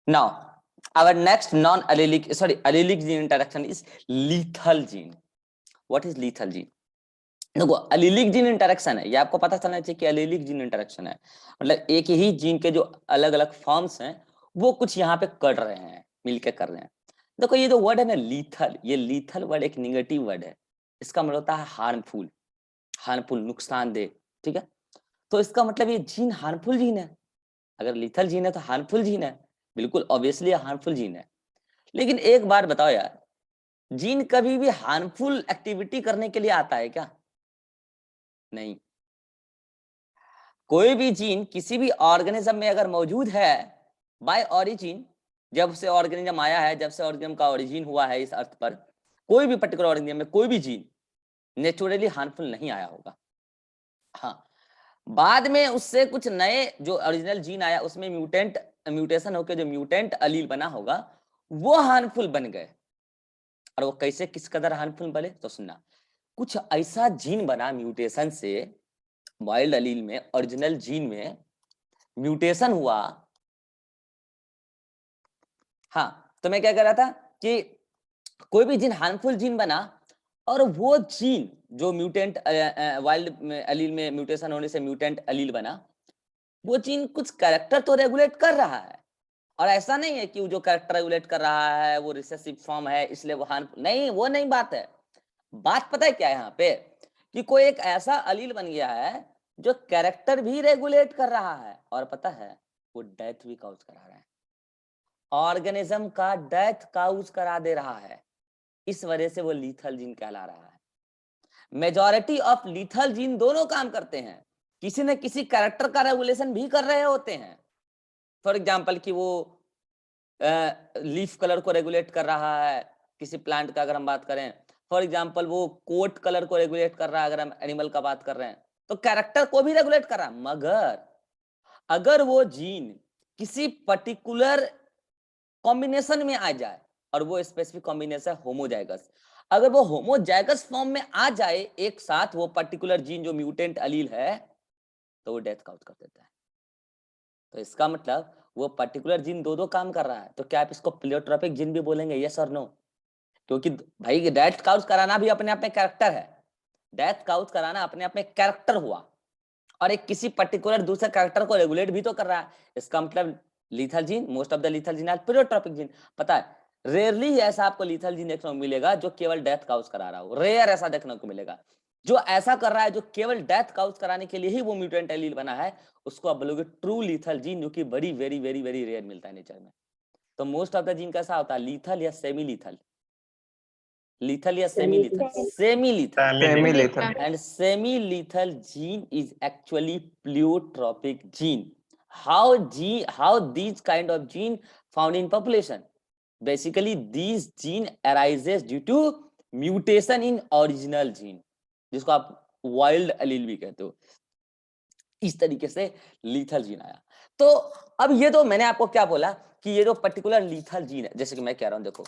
Now our next allelic gene interaction is lethal gene. What is lethal gene? देखो allelic gene interaction है, ये आपको पता चलना चाहिए कि अलीलिक जीन इंटरेक्शन है, मतलब एक ही जीन के जो अलग अलग फॉर्म्स हैं वो कुछ यहाँ पे कर रहे हैं, मिलके कर रहे हैं। देखो ये जो वर्ड है ना लीथल, ये लीथल वर्ड एक निगेटिव वर्ड है, इसका मतलब होता है हार्मफुल, हार्मफुल नुकसानदेह, ठीक है। तो इसका मतलब ये जीन हार्मफुल जीन है, अगर लीथल जीन है तो हार्मफुल जीन है, बिल्कुल ऑब्वियसली हार्मफुल जीन है। लेकिन एक बात बताओ यार, जीन कभी भी हार्मफुल एक्टिविटी करने के लिए आता है क्या? नहीं। कोई भी जीन किसी भी ऑर्गेनिज्म में अगर मौजूद है बाय ओरिजिन, जब से ऑर्गेनिज्म आया है, जब से ऑर्गेनिज्म का ओरिजिन हुआ है इस अर्थ पर, कोई भी पर्टिकुलर ऑर्गेनिज्म में कोई भी जीन नेचुरली हार्मफुल नहीं आया होगा। हाँ, बाद में उससे कुछ नए जो ओरिजिनल जीन आया उसमें म्यूटेशन होकर जो म्यूटेंट अलील बना होगा वो हार्मफुल बन गए। और वो कैसे, किस कदर हार्मफुल बने तो सुनना, कुछ ऐसा जीन बना म्यूटेशन से, वाइल्ड अलील में ओरिजिनल जीन में म्यूटेशन हुआ। हाँ, तो मैं क्या कह रहा था कि कोई भी जीन हार्मफुल जीन बना और वो जीन जो म्यूटेंट वाइल्ड अलील में म्यूटेशन होने से म्यूटेंट अलील बना, वो जीन कुछ कैरेक्टर तो रेगुलेट कर रहा है, और ऐसा नहीं है कि वो जो कैरेक्टर रेगुलेट कर रहा है वो रिसेसिव फॉर्म है इसलिए वो हार्मफुल नहीं, वो नहीं बात है। बात पता है क्या है यहाँ पे, कि कोई एक ऐसा अलील बन गया है जो कैरेक्टर भी रेगुलेट कर रहा है, और पता है वो डेथ भी कॉज करा रहा है, ऑर्गेनिज्म का डेथ काउज करा दे रहा है, इस वजह से वो लीथल जीन कहला रहा है। मेजॉरिटी ऑफ लीथल जीन दोनों काम करते हैं, किसी न किसी कैरेक्टर का रेगुलेशन भी कर रहे होते हैं। फॉर एग्जाम्पल कि वो लीफ कलर को रेगुलेट कर रहा है किसी प्लांट का, अगर हम बात करें फॉर एग्जाम्पल वो कोट कलर को रेगुलेट कर रहा है, अगर हम एनिमल का बात कर रहे हैं तो कैरेक्टर को भी रेगुलेट कर रहा है। मगर अगर वो जीन किसी पर्टिकुलर कॉम्बिनेशन में आ जाए, और वो स्पेसिफिक कॉम्बिनेशन होमोजाइगस, अगर वो होमोजाइगस फॉर्म में आ जाए एक साथ वो पर्टिकुलर जीन जो म्यूटेंट अलील है, तो वो डेथ काउज कर देता है। तो इसका मतलब वो पर्टिकुलर जीन दो काम कर रहा है, तो क्या आप इसको प्लेयोट्रोपिक जीन भी बोलेंगे? यस और नो? क्योंकि भाई डेथ काउज कराना भी अपने आप में कैरेक्टर है, डेथ काउज कराना अपने आप में कैरेक्टर हुआ, और एक किसी पर्टिकुलर दूसरे कैरेक्टर को रेगुलेट भी तो कर रहा है। इसका मतलब lethal gene, most of the lethal gene are pleiotropic gene. पता है रेयरली ऐसा आपको लीथल जीन देखने को मिलेगा जो केवल डेथ काउज करा रहा हो, रेयर ऐसा देखने को मिलेगा। जो ऐसा कर रहा है जो केवल डेथ काउज कराने के लिए ही वो म्यूटेंट एलील बना है, उसको आप बोलोगे ट्रू लीथल जीन, जो कि बड़ी वेरी वेरी वेरी रेयर मिलता है नेचर में। तो मोस्ट ऑफ द जीन कैसा होता है, लीथल या सेमी लीथल, लीथल या semi lethal, semi lethal, and semi lethal gene is actually pleiotropic gene. How these kind of gene found in population? Basically these gene arises due to mutation in original gene, जिसको आप wild allele भी कहते हो। इस तरीके से lethal gene आया। तो अब ये तो मैंने आपको क्या बोला कि ये जो पर्टिकुलर लीथल जीन है, जैसे कि मैं कह रहा हूं, देखो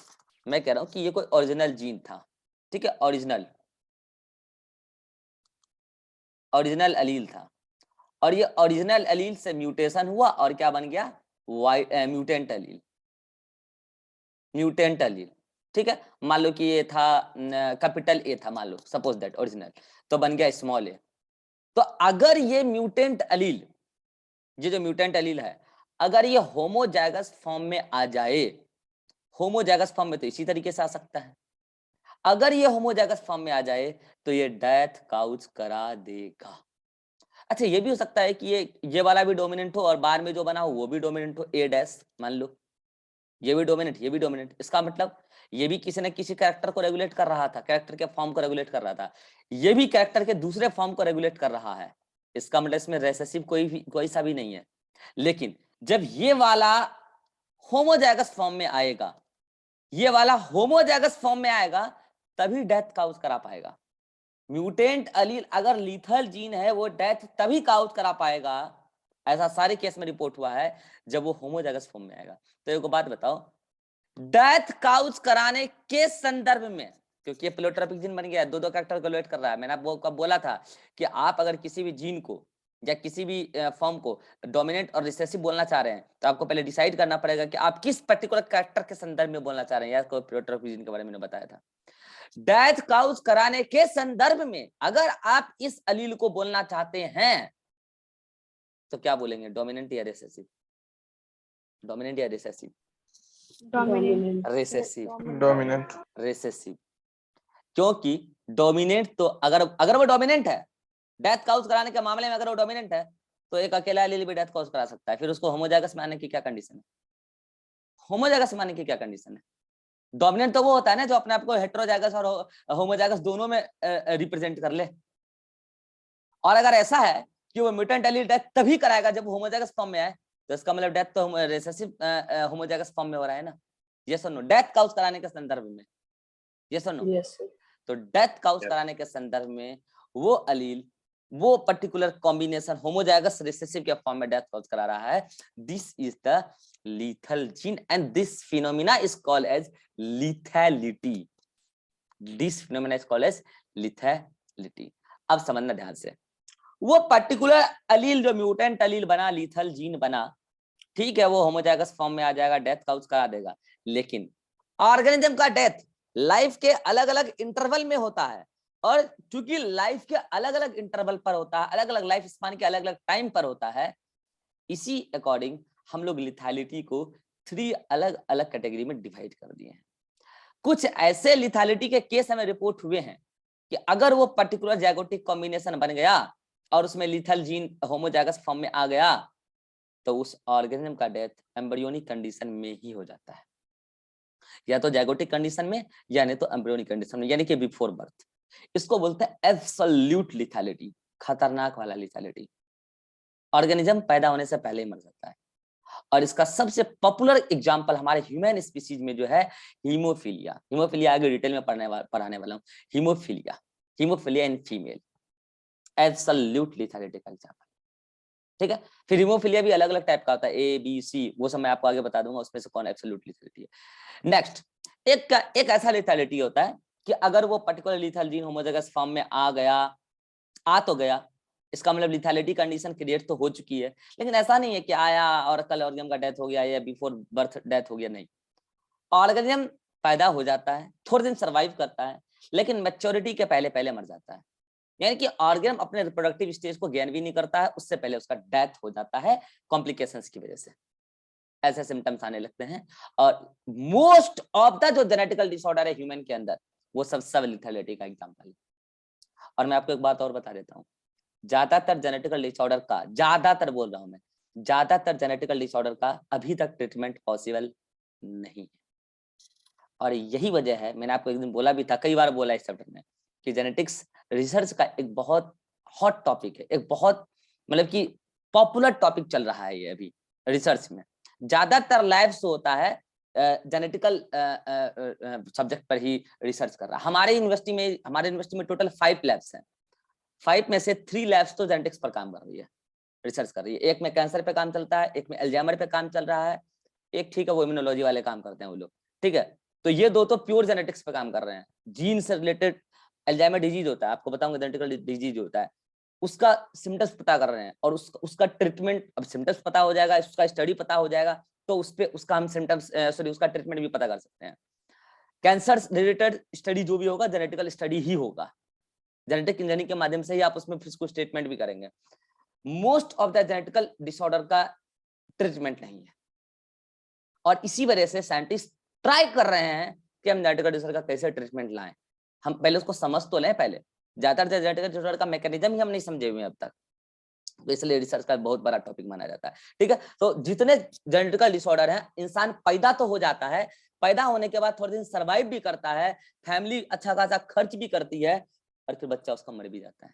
मैं कह रहा हूं कि ये कोई ओरिजिनल जीन था, ठीक है, ओरिजिनल अलील था, और ये ओरिजिनल अलील से म्यूटेशन हुआ और क्या बन गया, म्यूटेंट अलील, म्यूटेंट अलील, ठीक है। मान लो कि ये था कैपिटल ए था, मान लो सपोज दैट ओरिजिनल, तो बन गया स्मॉल ए। तो अगर ये म्यूटेंट अलील, ये जो म्यूटेंट अलील है, अगर ये होमोजाइगस फॉर्म में आ जाए, होमोजाइगस फॉर्म में तो इसी तरीके से आ सकता है, अगर ये होमोजाइगस फॉर्म में आ जाए तो ये डेथ काउज करा देगा। अच्छा ये भी हो सकता है कि ये वाला भी डोमिनेंट हो और बाद में जो बना हो वो भी डोमिनेंट हो, ए डैश मान लो, ये भी डोमिनेंट ये भी डोमिनेंट, इसका मतलब ये भी किसी न किसी कैरेक्टर को रेगुलेट कर रहा था, कैरेक्टर के फॉर्म को रेगुलेट कर रहा था, ये भी कैरेक्टर के दूसरे फॉर्म को रेगुलेट कर रहा है। इसका मतलब इसमें रेसेसिव कोई सा भी नहीं है। लेकिन जब ये वाला होमोजाइगस फॉर्म में आएगा, ये वाला होमोजाइगस फॉर्म में आएगा, तभी डेथ काउज करा पाएगा। म्यूटेंट अलील अगर लीथल जीन है वो डेथ तभी काउज करा पाएगा, ऐसा सारे केस में रिपोर्ट हुआ है, जब वो होमोजाइगस फॉर्म में आएगा। तो एक बात बताओ, डेथ काउज कराने के संदर्भ में, क्योंकि ये प्लेयोट्रोपिक जीन बन गया, दो कैरेक्टर को रेगुलेट कर रहा है, मैंने आपको कब बोला था कि आप अगर किसी भी जीन को या किसी भी फॉर्म को डोमिनेंट और रिसेसिव बोलना चाह रहे हैं तो आपको पहले डिसाइड करना पड़ेगा कि आप किस पर्टिकुलर कैरेक्टर के संदर्भ में बोलना चाह रहे हैं। या कोप्रियोट्रोपिजन के बारे में बताया था। डेथ काउज कराने के संदर्भ में अगर आप इस अलील को बोलना चाहते हैं तो क्या बोलेंगे, डोमिनेंट या रिसेसिव? डोमिनेंट या रिसेसिव? रिसेसिव। डोमिनेंट। रिसेसिव, क्योंकि डोमिनेंट तो अगर वो डोमिनेंट है, डेथ काउज कराने के मामले में अगर वो डोमिनेंट है तो एक अकेला एलील भी डेथ काउज करा सकता है। फिर उसको होमोजाइगस में आने की क्या कंडीशन है? होमोजाइगस में आने की क्या कंडीशन है? डोमिनेंट तो वो होता है ना जो अपने आप को हेटेरोजाइगस और होमोजाइगस दोनों में रिप्रेजेंट कर ले। और अगर ऐसा है कि वो म्यूटेंट एलील डेथ तभी कराएगा जब होमोजाइगस फॉर्म में आए, तो इसका मतलब डेथ तो रिसेसिव होमोजाइगस फॉर्म में हो रहा है ना। यस और नो? डेथ काउज कराने के संदर्भ में यस और नो? तो डेथ काउज कराने के संदर्भ में वो अलील, वो पर्टिकुलर कॉम्बिनेशन होमोजाइगस रिसेसिव के फॉर्म में डेथ कॉज करा रहा है। This is the lethal gene and this phenomena is called as lethality. This phenomena is called as lethality. अब समझना ध्यान से, वो पर्टिकुलर अलील जो म्यूटेंट अलील बना, लीथल जीन बना, ठीक है, वो होमोजाइगस फॉर्म में आ जाएगा, डेथ काउज करा देगा। लेकिन ऑर्गेनिज्म का डेथ लाइफ के अलग अलग इंटरवल में होता है, और चूंकि लाइफ के अलग अलग इंटरवल पर होता है, अलग अलग लाइफ स्पान के अलग अलग टाइम पर होता है, इसी अकॉर्डिंग हम लोग लिथैलिटी को 3 अलग अलग कैटेगरी में डिवाइड कर दिए हैं। कुछ ऐसे लिथैलिटी के केस हमें रिपोर्ट हुए हैं कि अगर वो पर्टिकुलर जाइगोटिक कॉम्बिनेशन बन गया और उसमें लिथल जीन होमोजाइगस फॉर्म में आ गया तो उस ऑर्गेनिज्म का डेथ एम्ब्रियोनिक कंडीशन में ही हो जाता है, या तो जाइगोटिक कंडीशन में या नहीं तो एम्ब्रियोनिक कंडीशन में, यानी कि बिफोर बर्थ। इसको बोलते हैं एब्सोल्यूट लिथैलिटी, खतरनाक वाला लिथैलिटी। ऑर्गेनिज्म पैदा होने से पहले ही मर जाता है। और इसका सबसे पॉपुलर एग्जांपल हमारे ह्यूमन स्पीसीज में जो है हीमोफीलिया। हीमोफीलिया आगे डिटेल में पढ़ाने वाला हूँ। Haemophilia, haemophilia in female, absolute lethality का एग्जांपल। ठीक है, फिर हीमोफीलिया भी अलग अलग टाइप का होता है, ए बी सी, वो सब मैं आपको आगे बता दूंगा उसमें से कौन एब्सोल्यूट लिथैलिटी है। नेक्स्ट, एक ऐसा लिथैलिटी होता है कि अगर वो particular lethal gene homozygous form में आ गया, आ तो गया, इसका मतलब लिथैलिटी कंडीशन क्रिएट तो हो चुकी है, लेकिन ऐसा नहीं है कि आया और कल ऑर्गेनिज्म का डेथ हो गया या बिफोर बर्थ डेथ हो गया, नहीं। ऑर्गेनिज्म पैदा हो जाता है, थोड़े दिन सर्वाइव करता है, लेकिन मैच्योरिटी के पहले पहले मर जाता है। यानी कि ऑर्गेनिज्म अपने रिप्रोडक्टिव स्टेज को गेन भी नहीं करता है, उससे पहले उसका डेथ हो जाता है कॉम्प्लिकेशंस की वजह से। ऐसे सिम्टम्स आने लगते हैं। और मोस्ट ऑफ द जो जेनेटिकल डिसऑर्डर है ह्यूमन के अंदर, वो सब लिथैलिटी का एग्जांपल है। और मैं आपको एक बात और बता देता हूँ, ज्यादातर जेनेटिकल डिसऑर्डर का, ज्यादातर बोल रहा हूं मैं, ज्यादातर जेनेटिकल डिसऑर्डर का अभी तक ट्रीटमेंट पॉसिबल नहीं है। और यही वजह है, मैंने आपको एक दिन बोला भी था, कई बार बोला इस चैप्टर में, कि जेनेटिक्स रिसर्च का एक बहुत हॉट टॉपिक है, एक बहुत मतलब कि पॉपुलर टॉपिक चल रहा है ये अभी रिसर्च में। ज्यादातर लैब्स होता है जेनेटिकल सब्जेक्ट पर ही रिसर्च कर रहा है। हमारे यूनिवर्सिटी में टोटल 5 लैब्स हैं। 5 में से 3 लैब्स तो जेनेटिक्स पर काम कर रही है, रिसर्च कर रही है। एक में कैंसर पे काम चलता है, एक में अल्जाइमर पे काम चल रहा है, एक ठीक है वो इम्यूनोलॉजी वाले काम करते हैं वो लोग, ठीक है। तो ये दो तो प्योर जेनेटिक्स पे काम कर रहे हैं। जीन से रिलेटेड अल्जाइमर डिजीज होता है, आपको बताऊंगा, जेनेटिकल डिजीज होता है, उसका सिम्टम्स पता कर रहे हैं, और उसका ट्रीटमेंट, अब सिम्टम्स पता हो जाएगा, उसका स्टडी पता हो जाएगा, तो उस पे उसका हम सिम्टम्स उसका ट्रीटमेंट भी पता कर सकते हैं। कैंसर रिलेटेड स्टडी जो भी होगा जेनेटिकल स्टडी ही होगा, जेनेटिक इंजीनियरिंग के माध्यम से ही आप उसमें फिर कुछ ट्रीटमेंट भी करेंगे। Most of the genetical disorder का ट्रीटमेंट नहीं है, और इसी वजह से साइंटिस्ट ट्राई कर रहे हैं कि हम जेनेटिकल डिसऑर्डर का कैसे ट्रीटमेंट लाएं। हम पहले उसको समझ तो लें, पहले ज्यादातर जेनेटिकल डिसऑर्डर का मैकेनिज्म ही हम नहीं समझे हुए अब तक, तो इसलिए रिसर्च का बहुत बड़ा टॉपिक माना जाता है। ठीक है, तो जितने जेनेटिकल डिसऑर्डर हैं, इंसान पैदा तो हो जाता है, पैदा होने के बाद थोड़े दिन सर्वाइव भी करता है, फैमिली अच्छा खासा खर्च भी करती है, और फिर बच्चा उसका मर भी जाता है।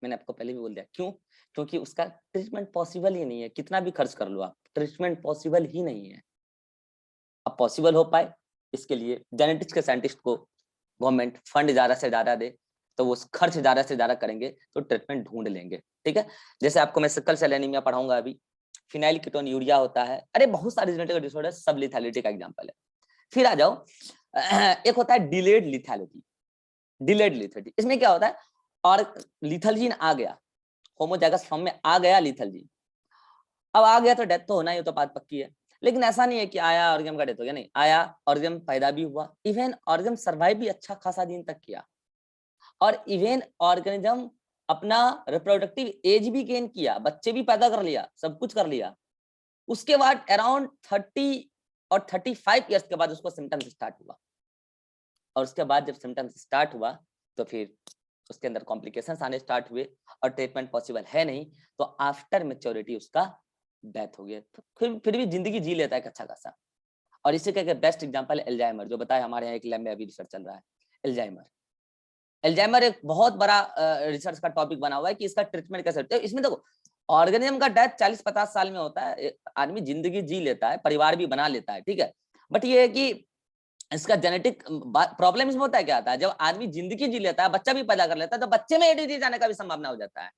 मैंने आपको पहले भी बोल दिया, क्यों? क्योंकि उसका ट्रीटमेंट पॉसिबल ही नहीं है, कितना भी खर्च कर लो आप, ट्रीटमेंट पॉसिबल ही नहीं है। अब पॉसिबल हो पाए, इसके लिए जेनेटिक्स के साइंटिस्ट को गवर्नमेंट फंड ज्यादा से ज्यादा दे, तो वो खर्च ज्यादा से ज्यादा करेंगे तो ट्रीटमेंट ढूंढ लेंगे। ठीक है, जैसे आपको मैं सिकल सेल एनीमिया पढ़ाऊंगा अभी, फिनाइल कीटोन्यूरिया होता है, अरे बहुत सारे जेनेटिक डिसऑर्डर, सब लिथैलिटी का एग्जांपल है। फिर आ जाओ, एक होता है डिलेड लिथैलिटी। डिलेड लिथैलिटी, इसमें क्या होता है, और लिथल जीन आ गया, होमोजाइगस फॉर्म में आ गया लीथल जीन, अब आ गया तो डेथ तो होना ही, तो बात पक्की है। लेकिन ऐसा नहीं है कि आया ऑर्गेनिज्म का डेथ हो गया, नहीं, आया ऑर्गेनिज्म पैदा भी हुआ, इवन ऑर्गेनिज्म सर्वाइव भी अच्छा खासा दिन तक किया, और इवन ऑर्गेनिज्म अपना रिप्रोडक्टिव एज भी गेन किया, बच्चे भी पैदा कर लिया, सब कुछ कर लिया। उसके बाद अराउंड 30 और 35 ईयर्स के बाद उसको सिम्टम्स स्टार्ट हुआ, और उसके बाद जब सिम्टम्स स्टार्ट हुआ तो फिर उसके अंदर कॉम्प्लिकेशंस आने स्टार्ट हुए, और ट्रीटमेंट पॉसिबल है नहीं, तो आफ्टर मैच्योरिटी उसका डेथ हो गया। तो फिर भी जिंदगी जी लेता है अच्छा खासा। और इसी का बेस्ट एग्जांपल है एल्जाइमर, जो बताया हमारे यहाँ एक लैब में अभी रिसर्च चल रहा है। एल्जाइमर एल्जाइमर एक बहुत बड़ा रिसर्च का टॉपिक बना हुआ है कि इसका ट्रीटमेंट कैसे होता है। इसमें देखो, ऑर्गेनिज्म का डेथ 40-50 साल में होता है, आदमी जिंदगी जी लेता है, परिवार भी बना लेता है, ठीक है, बट ये है कि इसका जेनेटिक प्रॉब्लम इसमें होता है, क्या आता है, जब आदमी जिंदगी जी लेता है, बच्चा भी पैदा कर लेता है, तो बच्चे में डिजीज आने का भी संभावना हो जाता है।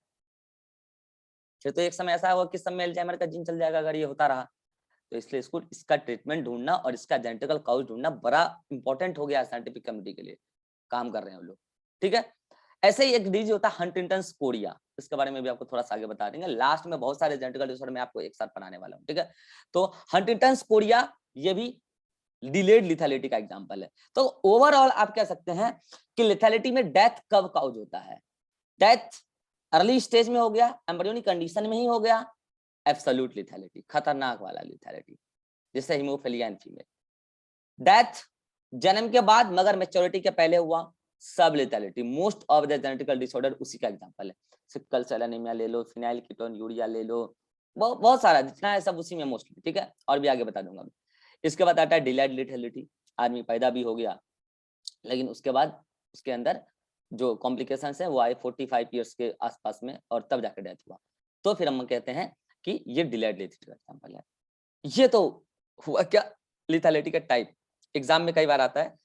फिर तो एक समय ऐसा होगा कि सब में एल्जाइमर का जीन चल जाएगा अगर ये होता रहा। तो इसलिए इसको इसका ट्रीटमेंट ढूंढना और इसका जेनेटिकल कॉज ढूंढना बड़ा इंपॉर्टेंट हो गया साइंटिफिक कम्युनिटी के लिए, काम कर रहे हैं हम लोग, ठीक है। ऐसे ही एक डिजीज होता है हंटिंगटन्स कोरिया, इसके बारे में भी आपको थोड़ा सा आगे बता देंगे, लास्ट में बहुत सारे जेनेटिकल डिसऑर्डर में आपको एक साथ पढ़ाने वाला हूँ, ठीक है। तो हंटिंगटन्स कोरिया ये भी डिलेड लिथैलिटी का एग्जांपल है। तो ओवरऑल आप कह सकते हैं कि लिथैलिटी में डेथ कब काउज होता है, डेथ अर्ली स्टेज में हो गया, एम्ब्रियोनिक कंडीशन में ही हो गया, एब्सोल्यूट लिथैलिटी, खतरनाक वाला लिथैलिटी, जैसे हीमोफिलिया इन फीमेल। डेथ जन्म के बाद मगर मैच्योरिटी के पहले हुआ, सब lethality. Most of the genetical disorder उसी का एग्जांपल है। सिकल सेल एनीमिया ले लो, फिनाइल कीटोन यूरिया ले लो, बहुत सारा जितना है सब उसी में मोस्टली, ठीक है, और भी आगे बता दूंगा। इसके बाद आता है डिलेड लिथैलिटी, आदमी पैदा भी हो गया, लेकिन उसके बाद उसके अंदर जो कॉम्प्लिकेशंस है वो आए 45 ईयर्स के आसपास में, और तब जाकर डेथ हुआ। तो फिर हम कहते हैं कि ये डिलेड लिथैलिटी का एग्जांपल है। ये तो हुआ क्या लिथैलिटी का टाइप। एग्जाम में कई बार आता है,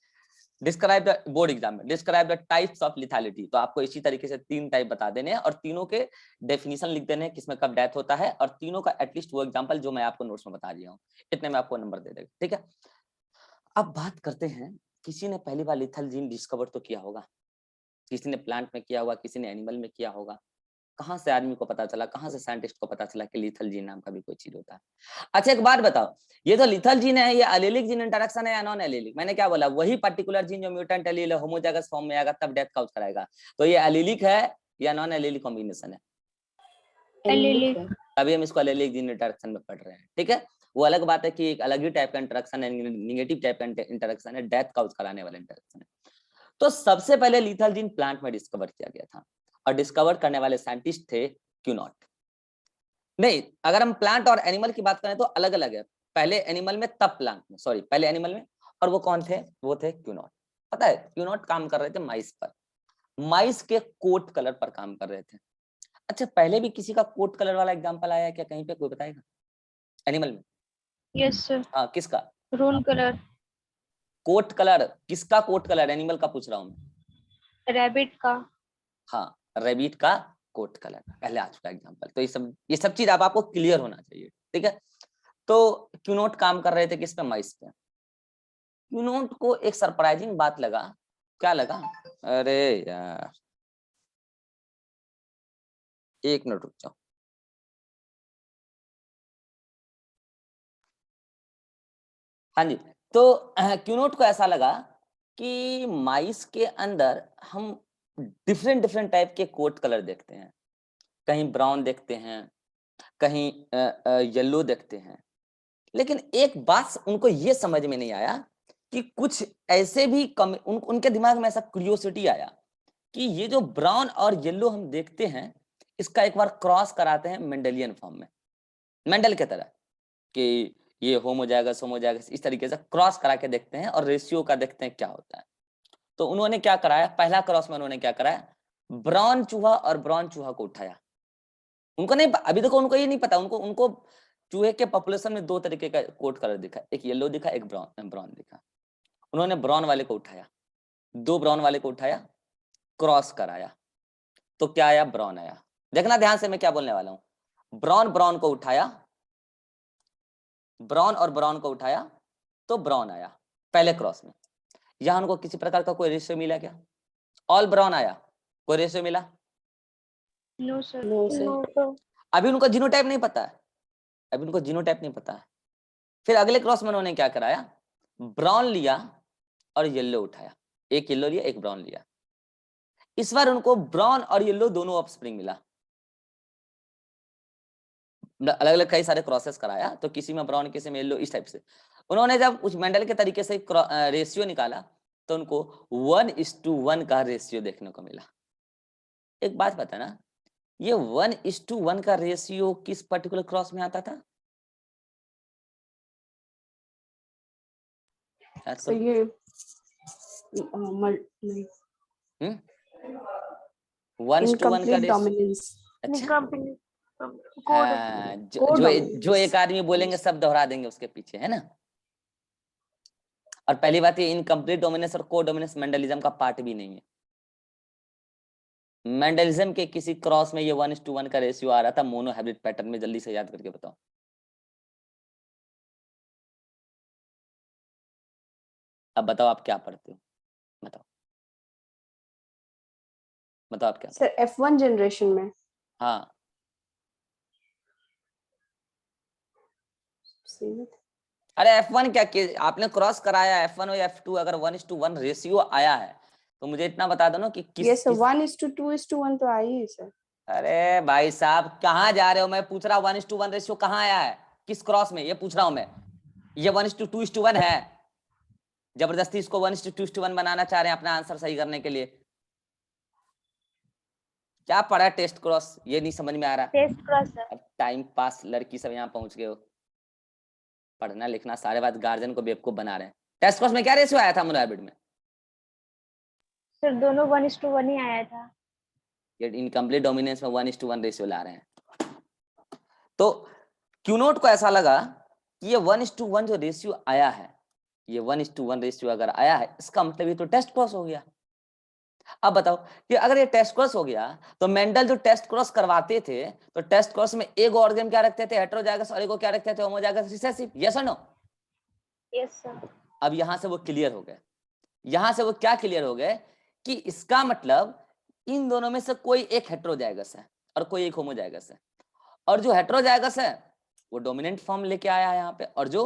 डिस्क्राइब द बोर्ड एग्जाम में, describe the types of lethality, तो आपको इसी तरीके से 3 टाइप बता देने हैं, और तीनों के डेफिनेशन लिख देने हैं, किसमें कब डेथ होता है, और तीनों का एटलीस्ट वो एग्जांपल जो मैं आपको नोट्स में बता दिया हूँ, इतने में आपको नंबर दे देगा, ठीक है। अब बात करते हैं, किसी ने पहली बार लिथल जीन डिस्कवर तो किया होगा, किसी ने प्लांट में किया होगा, किसी ने एनिमल में किया होगा। कहाँ से आदमी को पता चला, कहाँ से साइंटिस्ट को पता चला कि लिथल जीन नाम का भी कोई चीज होता है। अच्छा एक बात बताओ, ये तो लिथल जीन है, ये एलीलिक जीन इंटरेक्शन है या नॉन एलीलिक? मैंने क्या बोला, वही पर्टिकुलर जीन जो म्यूटेंट एलील है, होमोजाइगस फॉर्म में आएगा तब डेथ काउज कराएगा। तो ये एलीलिक है या नॉन एलीलिक कॉम्बिनेशन है? एलीलिक। तभी हम इसको एलीलिक जीन इंटरेक्शन में पढ़ रहे हैं, ठीक है। वो अलग बात है कि एक अलग ही टाइप का इंटरेक्शन है, निगेटिव टाइप का इंटरेक्शन है, डेथ काउज कराने वाला इंटरेक्शन है। तो सबसे पहले लिथल जीन प्लांट में डिस्कवर किया गया था, और डिस्कवर करने वाले साइंटिस्ट थे क्यूनॉट। नहीं, अगर हम प्लांट और एनिमल की बात करें तो अलग अलग है, पहले एनिमल में तब प्लांट में, सॉरी पहले एनिमल में। और वो कौन थे? वो थे क्यूनॉट। पता है क्यूनॉट काम कर रहे थे माइस पर, माइस के कोट कलर पर काम कर रहे थे। अच्छा पहले भी किसी का कोट कलर वाला एग्जांपल आया है क्या कहीं पे, कोई बताएगा एनिमल में? Yes sir. हाँ किसका रून कलर। Coat colour? किसका कोट कलर? एनिमल का पूछ रहा हूँ मैं। रैबिट का। हाँ रेबिट का कोट कलर पहले आ चुका एग्जांपल। तो ये सब चीज आपको क्लियर होना चाहिए, ठीक है। तो क्यूनोट काम कर रहे थे किस पे? माइस पे। क्यूनोट को एक सरप्राइजिंग बात लगा। क्या लगा? अरे यार एक मिनट रुक जाओ। हाँ जी, तो क्यूनोट को ऐसा लगा कि माइस के अंदर हम डिफरेंट डिफरेंट टाइप के कोट कलर देखते हैं, कहीं ब्राउन देखते हैं, कहीं येलो देखते हैं। लेकिन एक बात उनको ये समझ में नहीं आया कि कुछ ऐसे भी उनके दिमाग में ऐसा क्यूरियोसिटी आया कि ये जो ब्राउन और येलो हम देखते हैं, इसका एक बार क्रॉस कराते हैं मेंडेलियन फॉर्म में, मेंडल की तरह, कि ये होमोजाइगस होमोजाइगस इस तरीके से क्रॉस करा के देखते हैं और रेशियो का देखते हैं क्या होता है। तो उन्होंने क्या कराया, पहला क्रॉस में उन्होंने क्या कराया, ब्राउन चूहा और ब्राउन चूहा को उठाया। उनको नहीं, अभी तक उनको ये नहीं पता, उनको उनको चूहे के पॉपुलेशन में 2 तरीके का कोट कलर दिखा, एक येलो दिखा, एक ब्राउन ब्राउन दिखा। उन्होंने ब्राउन वाले को उठाया, 2 ब्राउन वाले को उठाया, क्रॉस कराया, तो क्या आया? ब्राउन आया। देखना ध्यान से मैं क्या बोलने वाला हूं। ब्राउन ब्राउन को उठाया, ब्राउन और ब्राउन को उठाया तो ब्राउन आया पहले क्रॉस में। यहां उनको किसी प्रकार का कोई रेशियो मिला क्या? ऑल ब्राउन आया, कोई रेशियो मिला? No sir. No sir. No sir. अभी उनको जीनोटाइप नहीं पता है, अभी उनको जीनोटाइप नहीं पता है। फिर अगले क्रॉस में उन्होंने क्या कराया, ब्राउन लिया और येलो उठाया, एक येलो लिया एक ब्राउन लिया। इस बार उनको ब्राउन और येलो दोनों ऑफस्प्रिंग मिला। अलग अलग कई सारे क्रॉसेस कराया, तो किसी में ब्राउन किसी में येलो, इस टाइप से। उन्होंने जब उस मेंडल के तरीके से रेशियो निकाला तो उनको 1:1 का रेशियो देखने को मिला। एक बात पता ना, ये 1:1 का रेशियो किस पर्टिकुलर क्रॉस में आता था? सर ये नहीं, 1:1 का इनकम्प्लीट रेशियो। डोमिनेंस। अच्छा, कोड। जो एक आदमी बोलेंगे सब दोहरा देंगे उसके पीछे, है ना। और पहली बात, ये इनकम्प्लीट डोमिनेंस और को डोमिनेंस मेंडलिज्म का पार्ट भी नहीं है। मेंडलिज्म के किसी क्रॉस में ये 1:1 का रेशियो आ रहा था मोनो हाइब्रिड पैटर्न में। जल्दी से याद करके बताओ, अब बताओ आप क्या पढ़ते हो, बताओ बताओ आप क्या सर F1 जनरेशन में। हाँ, अरे F1 क्या आपने क्रॉस कराया, F1 और F2 अगर 1:1 रेशियो आया है तो मुझे इतना बता दो ना कि यस सर 1:2:1 तो आई है सर। अरे भाई साहब कहाँ जा रहे हो, मैं पूछ रहा हूँ 1:1 रेशियो कहाँ आया है, किस क्रॉस में, ये पूछ रहा हूँ मैं। ये 1:2:1 है, जबरदस्ती इसको 1:2:1 बनाना चाह रहे हैं अपना आंसर सही करने के लिए। क्या पढ़ा है टेस्ट क्रॉस, ये नहीं समझ में आ रहा। Test cross sir. अब टाइम पास, लड़की सब यहाँ पहुंच गए हो, पढ़ना लिखना सारे बात गार्जियन को बेवकूफ बना रहे हैं। टेस्ट क्रॉस में क्या रेशियो आया था मोनो हाइब्रिड में? सर दोनों 1:1 ही आया था। ये इनकम्प्लीट डोमिनेंस में 1:1 रेशियो ला रहे हैं। तो क्यूनोट को ऐसा लगा कि ये 1:1 जो रेशियो आया है, ये 1:1 रेशियो अगर आया है इसका मतलब ये तो टेस्ट क्रॉस हो गया। अब बताओ कि अगर ये टेस्ट क्रॉस हो गया तो मेंडल जो टेस्ट क्रॉस करवाते थे तो टेस्ट क्रॉस में एक ऑर्गन क्या रखते थे, हेटेरोजाइगस, और एक को क्या रखते थे, होमोजाइगस रिसेसिव। यस और नो? Yes sir. अब यहां से वो क्लियर हो गए, यहां से वो क्या क्लियर हो गए कि इसका मतलब इन दोनों में से कोई एक हेटेरोजाइगस है और कोई एक होमोजाइगस है, और जो हेटेरोजाइगस है वो डोमिनेंट फॉर्म लेके आया है यहाँ पे, और जो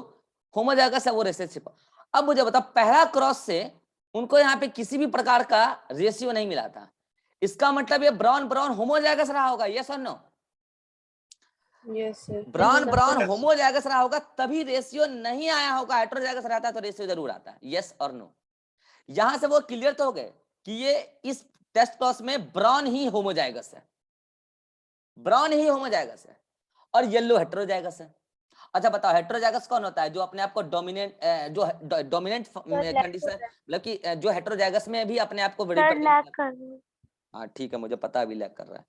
होमोजाइगस है वो रिसेसिव। अब मुझे बताओ पहला क्रॉस से उनको यहाँ पे किसी भी प्रकार का रेशियो नहीं मिला था, इसका मतलब ये ब्राउन ब्राउन होमोजाइगस रहा होगा। यस और no? Yes sir. Brown brown homozygous रहा होगा तभी रेशियो नहीं आया होगा, हेटेरोजाइगस रहता तो रेशियो जरूर आता। यस और नो? यहां से वो क्लियर तो हो गए कि ये इस टेस्ट क्रॉस में ब्राउन ही होमोजाइगस है, ब्राउन ही होमोजाइगस है और येलो हेटेरोजाइगस है। अच्छा बताओ हेटेरोजाइगस कौन होता है? जो अपने आप को डोमिनेंट, जो डोमिनेंट कंडीशन, मतलब कि जो हेटेरोजाइगस में भी अपने आप को रिप्रेजेंट कर। हाँ ठीक है, मुझे पता अभी लैग कर रहा है।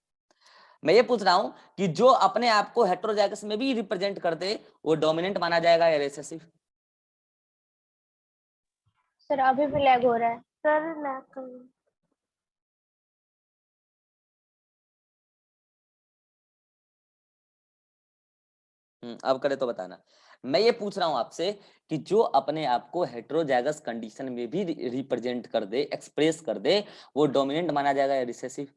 मैं ये पूछ रहा हूं कि जो अपने आप को हेटेरोजाइगस में भी रिप्रेजेंट कर दे वो डोमिनेंट माना जाएगा या रिसेसिव? सर अभी भी लैग हो रहा है सर, लैग कर रहा है। अब करे तो बताना। मैं ये पूछ रहा हूं आपसे कि जो अपने आप को हेटेरोजाइगस कंडीशन में भी रिप्रेजेंट कर दे, एक्सप्रेस कर दे, वो डोमिनेंट माना जाएगा या रिसेसिव?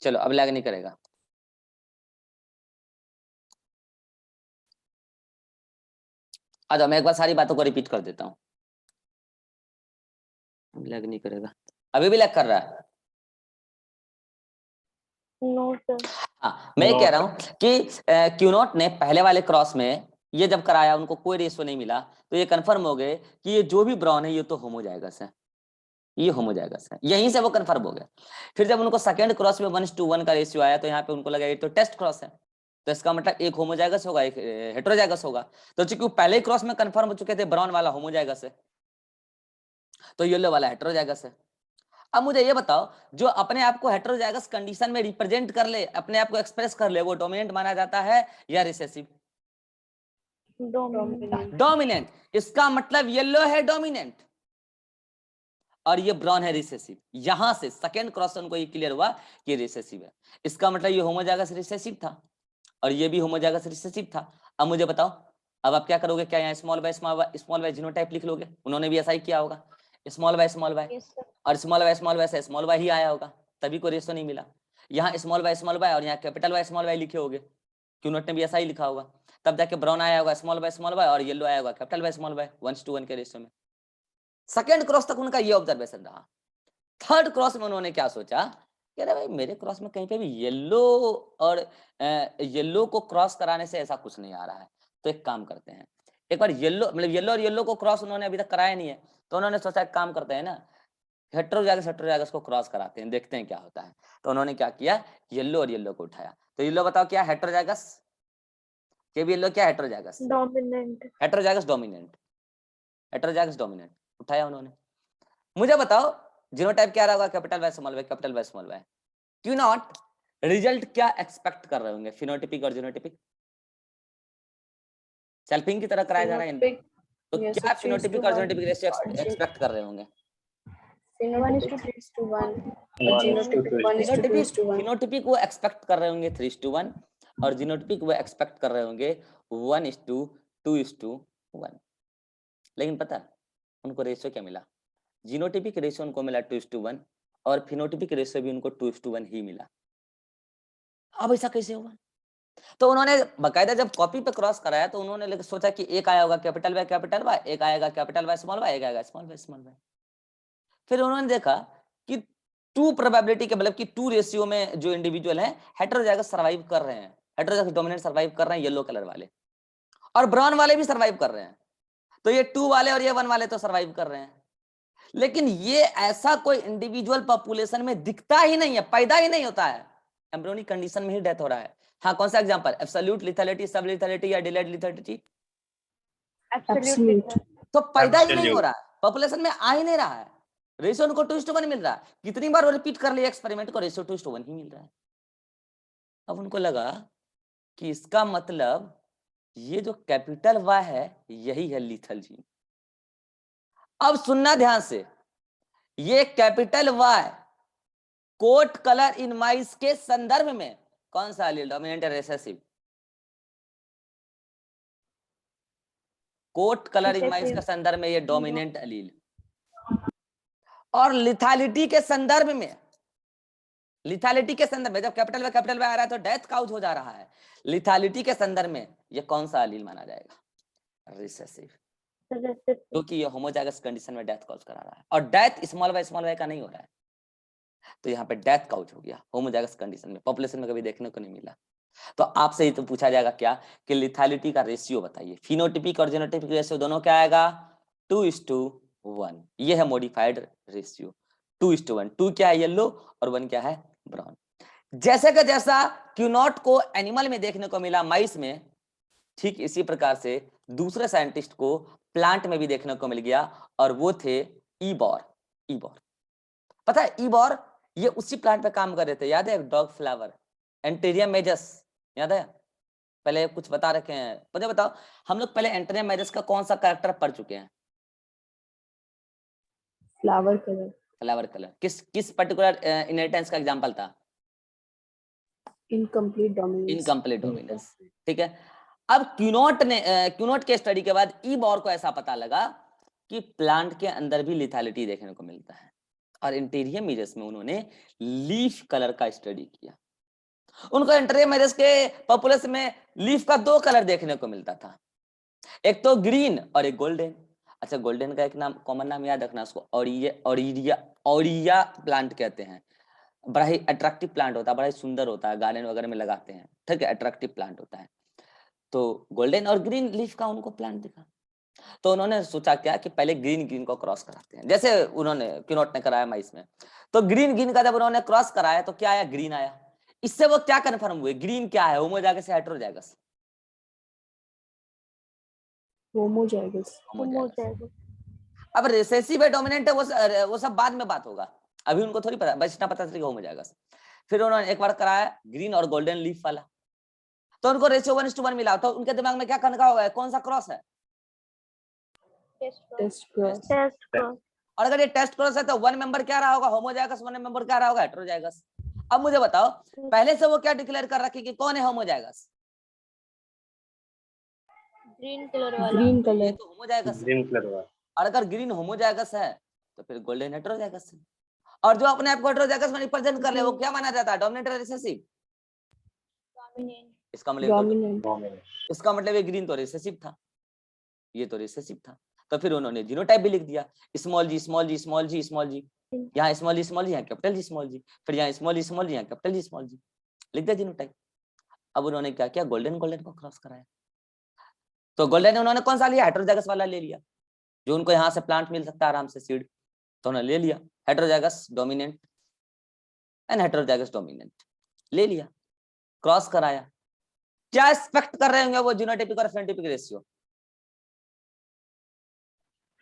चलो अब लैग नहीं करेगा। अच्छा मैं एक बार सारी बातों को रिपीट कर देता हूँ, लैग नहीं करेगा। अभी भी लैग कर रहा है? No sir. हाँ मैं ये कह रहा हूँ कि क्यूनोट ने पहले वाले क्रॉस में ये जब कराया उनको कोई रेशियो नहीं मिला, तो ये कंफर्म हो गए कि ये जो भी ब्राउन है ये तो होमोजाइगस है, ये होमोजाइगस है, यहीं से वो कंफर्म हो गया। फिर जब उनको सेकंड क्रॉस में 1:1 का रेशियो आया तो यहाँ पे उनको लगा ये तो टेस्ट क्रॉस है, तो इसका मतलब एक होमोजाइगस होगा एक हेटेरोजाइगस होगा। तो चूंकि पहले क्रॉस में कंफर्म हो चुके थे ब्राउन वाला होमोजाइगस है तो येलो वाला हेटेरोजाइगस है। अब मुझे ये बताओ जो अपने आप को हेटेरोजाइगस कंडीशन में रिप्रेजेंट कर ले, अपने आप को एक्सप्रेस कर ले, वो डोमिनेंट माना जाता है या रिसेसिव? डोमिनेंट। इसका मतलब येलो है डोमिनेंट और ये ब्राउन है रिसेसिव। यहां से सेकंड क्रॉस उनको ये क्लियर हुआ कि रिसेसिव है, इसका मतलब ये होमोजाइगस रिसेसिव था और ये भी होमोजाइगस रिसेसिव था। अब मुझे बताओ अब आप क्या करोगे, क्या यहाँ स्मॉल बाय जीनोटाइप लिख लोगे? उन्होंने भी ऐसा ही किया होगा, स्मॉल बाय Yes, sir. और स्मॉल बाय से स्मॉल बाय ही आया होगा, तभी को रेशो नहीं मिला। यहाँ स्मॉल बाय और यहाँ कैपिटल वाई लिखे होगे, क्यूनोट ने भी ऐसा ही लिखा होगा, तब जाके ब्राउन आया होगा स्मॉल बाय और येलो आया होगा कैपिटल वाई स्मॉल बाय 1:1 के रेशियो में। सेकंड क्रॉस तक उनका ये ऑब्जर्वेशन रहा। थर्ड क्रॉस में उन्होंने क्या सोचा कि अरे भाई मेरे क्रॉस में कहीं पे भी येलो और येलो को क्रॉस कराने से ऐसा कुछ नहीं आ रहा है, तो एक काम करते हैं, एक बार येलो मतलब येलो और येलो को क्रॉस उन्होंने अभी तक कराया नहीं है, तो उन्होंने सोचा एक काम करते हैं ना, हेटेरोजाइगस को क्रॉस कराते हैं, देखते हैं क्या होता है। तो उन्होंने क्या किया, येलो और येलो को उठाया। तो येलो बताओ क्या हेटेरोजाइगस, के भी येलो क्या हेटेरोजाइगस, Dominant. हेटेरोजाइगस डोमिनेंट उठाया उन्होंने। मुझे बताओ जीनोटाइप क्या रहा होगा, कैपिटल वाई स्मॉल वाई। क्यों नॉट रिजल्ट क्या एक्सपेक्ट कर रहे होंगे, फिनोटिपिक और जीनोटिपिक सेल्फिंग की तरह कराया जा रहा है, तो Yes, क्या 3:1 फिनोटिपिक और जीनोटिपिक रेशियो और एक्सपेक्ट कर रहे होंगे? phenotypic 3:1 और genotypic 1:2:1। फिनोटिपिक वो एक्सपेक्ट कर रहे होंगे 3:1 और जीनोटिपिक वो एक्सपेक्ट कर रहे होंगे 1:2:1। लेकिन पता उनको रेशियो क्या मिला, जीनोटिपिक रेशियो उनको मिला 2:1 और फिनोटिपिक रेशियो भी उनको 2:1 ही मिला। अब ऐसा कैसे हुआ? तो उन्होंने बकायदा जब कॉपी पे क्रॉस कराया तो उन्होंने सोचा कि एक आया होगा कैपिटल वाई, एक आएगा कैपिटल वाई, एक आएगा स्मॉल वाई। फिर उन्होंने देखा कि 2 प्रोबेबिलिटी के मतलब कि 2 रेशियो में जो इंडिविजुअल है हेटेरोजाइगस सर्वाइव कर रहे हैं, हेटेरोजाइगस डोमिनेंट सर्वाइव कर रहे हैं येलो कलर वाले, और ब्राउन वाले भी सर्वाइव कर रहे हैं। तो ये 2 वाले और ये 1 वाले तो सर्वाइव कर रहे हैं, लेकिन ये ऐसा कोई इंडिविजुअल पॉपुलेशन में दिखता ही नहीं है, पैदा ही नहीं होता है, एम्ब्रियोनिक कंडीशन में ही डेथ हो रहा है। हाँ, कौन सा एग्जांपल, एब्सोल्यूट लिथैलिटी, सब लिथैलिटी या डिलेड लिथैलिटी? Absolute. तो पैदा ही नहीं हो रहा है, पॉपुलेशन में आ ही नहीं रहा है, रेशियो उनको 2:1 मिल रहा है। कितनी बार वो रिपीट कर लिया एक्सपेरिमेंट को, रेशियो 2:1 ही मिल रहा है। अब उनको लगा कि इसका मतलब ये जो कैपिटल वाई है यही है लीथल जीन। अब सुनना ध्यान से, ये capital Y coat colour in mice के संदर्भ में कौन सा एलील, डोमिनेंट या recessive? Coat colour in mice के संदर्भ में ये डोमिनेंट एलील, और लिथैलिटी के संदर्भ में, लिथैलिटी के संदर्भ में जब कैपिटल वाई आ रहा है तो डेथ काउज हो जा रहा है, लिथैलिटी के संदर्भ में ये कौन सा एलील माना जाएगा? रिसेसिव, क्योंकि ये होमोजाइगस कंडीशन में डेथ काउज करा रहा है, और डेथ स्मॉल वाई का नहीं हो रहा है, तो यहाँ पे डेथ काउज हो गया होमोजाइगस कंडीशन में, पॉपुलेशन में कभी देखने को नहीं मिला। तो आपसे ही तो पूछा जाएगा क्या कि लिथैलिटी का रेशियो बताइए, फिनोटिपिक और जीनोटिपिक रेशियो दोनों क्या आएगा, 2:1। ये है मॉडिफाइड रेशियो 2:1। 2 क्या है येलो और 1 क्या है ब्राउन। जैसे का जैसा क्यूनॉट को एनिमल में देखने को मिला माइस में, ठीक इसी प्रकार से दूसरे साइंटिस्ट को प्लांट में भी देखने को मिल गया, और वो थे ईबॉर। पता है ईबॉर ये उसी प्लांट पे काम कर रहे थे, याद है, डॉग फ्लावर, एंटेरियम मेजस, याद है? पहले कुछ बता रखे हैं, मुझे बताओ हम लोग पहले एंटेरियम मेजस का कौन सा कैरेक्टर पढ़ चुके हैं? फ्लावर कलर किस पर्टिकुलर इनहेरिटेंस का एग्जांपल था? Incomplete dominance. ठीक है, अब क्यूनोट के स्टडी के बाद ईबॉर को ऐसा पता लगा कि प्लांट के अंदर भी लिथैलिटी देखने को मिलता है, और इंटीरियर मेजर्स में उन्होंने लीफ कलर का स्टडी किया। उनको इंटीरियर मेजर्स के पॉपुलेशन में लीफ का 2 कलर देखने को मिलता था, एक तो ग्रीन और एक गोल्डन। अच्छा, गोल्डन का एक नाम, कॉमन नाम याद रखना, उसको ऑरिया प्लांट कहते हैं, बड़ा ही अट्रैक्टिव प्लांट होता है, बड़ा ही सुंदर होता है, गार्डन वगैरह में लगाते हैं, ठीक है, अट्रैक्टिव प्लांट होता है। तो गोल्डन और ग्रीन लीफ का उनको प्लांट दिखा, तो उन्होंने सोचा क्या कि पहले ग्रीन को क्रॉस कराते हैं, जैसे उन्होंने क्यूनोट ने कराया माइस में। तो ग्रीन का जब उन्होंने क्रॉस कराया तो क्या आया, ग्रीन आया। इससे वो क्या कंफर्म हुए, ग्रीन क्या है, होमोजाइगस या हेटेरोजाइगस? होमोजाइगस। अब रिसेसिव है डोमिनेंट है वो सब बाद में बात होगा, अभी उनको थोड़ी पता, बस इतना पता चलेगा होमोजाइगस। फिर उन्होंने एक बार कराया ग्रीन और गोल्डन लीफ वाला, तो उनको रेशियो 1:1 मिला, तो उनके दिमाग में क्या कनका होगा, कौन सा क्रॉस है? Test cross. और अगर ये टेस्ट क्रॉस है तो 1 मेंबर क्या रहा होगा, होमोजाइगस, 1 मेंबर क्या रहा होगा, हेटेरोजाइगस। अब मुझे बताओ पहले से वो क्या डिक्लेयर कर रखे कि कौन है होमोजाइगस? ग्रीन कलर वाला। ग्रीन ये कलर, तो होमोजाइगस है, ग्रीन कलर वाला। और अगर ग्रीन होमोजाइगस है तो फिर गोल्डन हेटेरोजाइगस है। और जो अपने आप को हेटेरोजाइगस में रिप्रेजेंट कर ले वो क्या माना जाता है, डोमिनेंट और रिसेसिव। डोमिनेंट। इसका मतलब डोमिनेंट, इसका मतलब ये ग्रीन तो रिसेसिव था, ये तो रिसेसिव था, तो फिर उन्होंने जीनोटाइप भी लिख दिया, स्मॉल जी स्मॉल जी स्मॉल जी स्मॉल जी, यहाँ स्मॉल जी स्मॉल जी, यहाँ कैपिटल जी स्मॉल जी, फिर यहाँ स्मॉल जी स्मॉल जी, यहाँ कैपिटल जी स्मॉल जी, लिख दिया जीनोटाइप। अब उन्होंने क्या किया, गोल्डन गोल्डन को क्रॉस कराया। तो गोल्डन उन्होंने कौन सा लिया, हेटेरोजाइगस वाला ले लिया, जो उनको यहाँ से प्लांट मिल सकता है आराम से, सीड, तो उन्होंने ले लिया heterozygous dominant and heterozygous dominant, ले लिया, क्रॉस कराया। क्या एक्सपेक्ट कर रहे होंगे वो जीनोटाइपिक और फेनोटाइपिक रेशियो?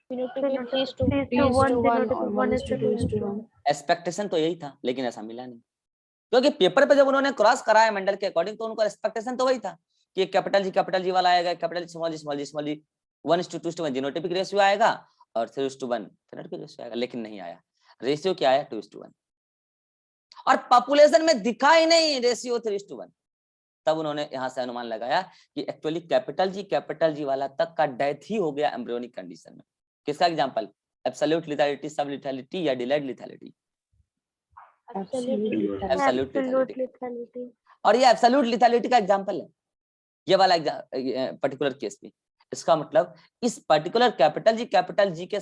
फिनोटाइपिक 3:1 3:1 और 1:2:1। एक्सपेक्टेशन तो यही था, लेकिन ऐसा मिला नहीं, क्योंकि पेपर पे जब उन्होंने क्रॉस कराया मेंडल के अकॉर्डिंग, तो उनको एक्सपेक्टेशन तो वही था कि कैपिटल जी वाला आएगा, कैपिटल स्मॉल जी स्मॉल जी स्मॉल जी, 1:2:1 जीनोटाइपिक रेशियो आएगा और 3:1 फेनोटाइपिक रेशियो आएगा, लेकिन नहीं आया। रेशियो क्या आया, 2:1, और पॉपुलेशन में दिखा ही नहीं रेशियो 3:1। तब उन्होंने यहां से अनुमान लगाया कि एक्चुअली कैपिटल जी वाला तक का डेथ ही हो गया एम्ब्रियोनिक कंडीशन में। किसका एग्जांपल, एब्सोल्यूट लिथैलिटी, सब लिथैलिटी या डिलेड लिथैलिटी? Absolute lethality. और ये एब्सोल्यूट लिथैलिटी का एग्जांपल है, ये वाला पर्टिकुलर केस में। इसका मतलब इस पर्टिकुलर कैपिटल जी के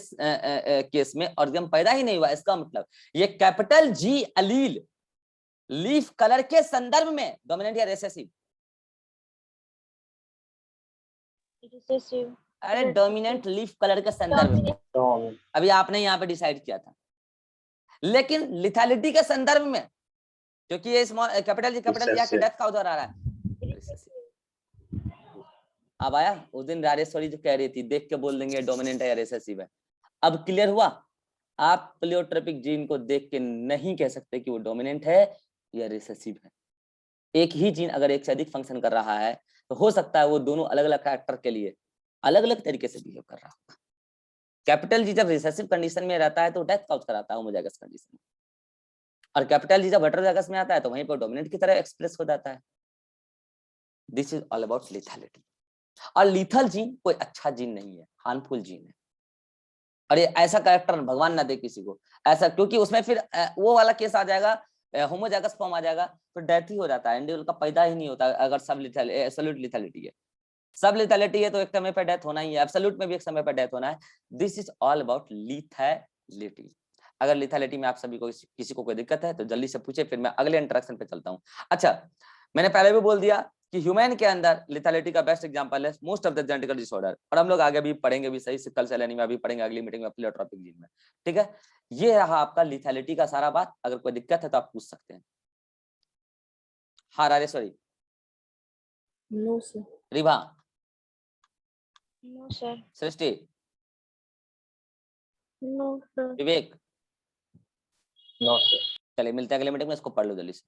केस में ऑर्गेन पैदा ही नहीं हुआ। इसका मतलब ये कैपिटल जी अलील लीफ कलर के संदर्भ में डोमिनेंट या रिसेसिव? रिसेसिव। अरे डोमिनेंट लीफ कलर के संदर्भ में, अभी आपने यहाँ पे डिसाइड किया था, लेकिन लिथैलिटी के संदर्भ में, क्योंकि ये स्मॉल कैपिटल जी के डेथ का उधर आ रहा है, रिसेसिव। अब आया उस दिन राजेश्वरी जो कह रही थी, देख के बोल देंगे डोमिनेंट है या रिसेसिव है। अब क्लियर हुआ, आप प्लियोट्रोपिक जीन को देख के नहीं कह सकते कि वो डोमिनेंट है या रिसेसिव है। एक ही जीन अगर एक से अधिक फंक्शन कर रहा है तो हो सकता है वो दोनों अलग अलग कैरेक्टर के लिए अलग अलग तरीके से बिहेव कर रहा होगा। कैपिटल जी जब रिसेसिव कंडीशन में रहता है तो डेथ काउज कराता है होमोजाइगस कंडीशन में, और कैपिटल जी जब हेटेरोजाइगस में आता है तो वहीं पर डोमिनेंट की तरह एक्सप्रेस हो जाता है। This is all about lethality. और लीथल जीन कोई अच्छा जीन नहीं है, हार्मफुल जीन है, और ये ऐसा कैरेक्टर भगवान ना दे किसी को ऐसा, क्योंकि उसमें फिर वो वाला केस आ जाएगा, होमोजाइगस फॉर्म आ जाएगा, तो डेथ ही हो जाता है, इंडिविजुअल का पैदा ही नहीं होता। अगर सब एब्सोल्यूट लिथैलिटी है, सब लिथैलिटी है तो एक समय पर डेथ होना ही है, एब्सोल्यूट में भी एक समय पर डेथ होना है। This is all about lethality. अगर लिथैलिटी में आप सभी को किसी को कोई दिक्कत है तो जल्दी से पूछे, फिर मैं अगले इंटरेक्शन पे चलता हूँ। अच्छा, मैंने पहले भी बोल दिया कि ह्यूमन के अंदर लिथैलिटी का बेस्ट एग्जांपल है most of the genetical disorder, और हम लोग आगे भी पढ़ेंगे भी सही, सिकल सेल एनीमिया भी पढ़ेंगे अगली मीटिंग में प्लियोट्रोपिक जीन में। ठीक है, ये रहा आपका लिथैलिटी का सारा बात। अगर कोई दिक्कत है तो आप पूछ सकते हैं। हाँ Rajeshwari. No sir. Ribha. No sir. Srishti. No sir. Vivek. No sir. चलिए मिलते हैं अगले मीटिंग में, इसको पढ़ लो जल्दी से।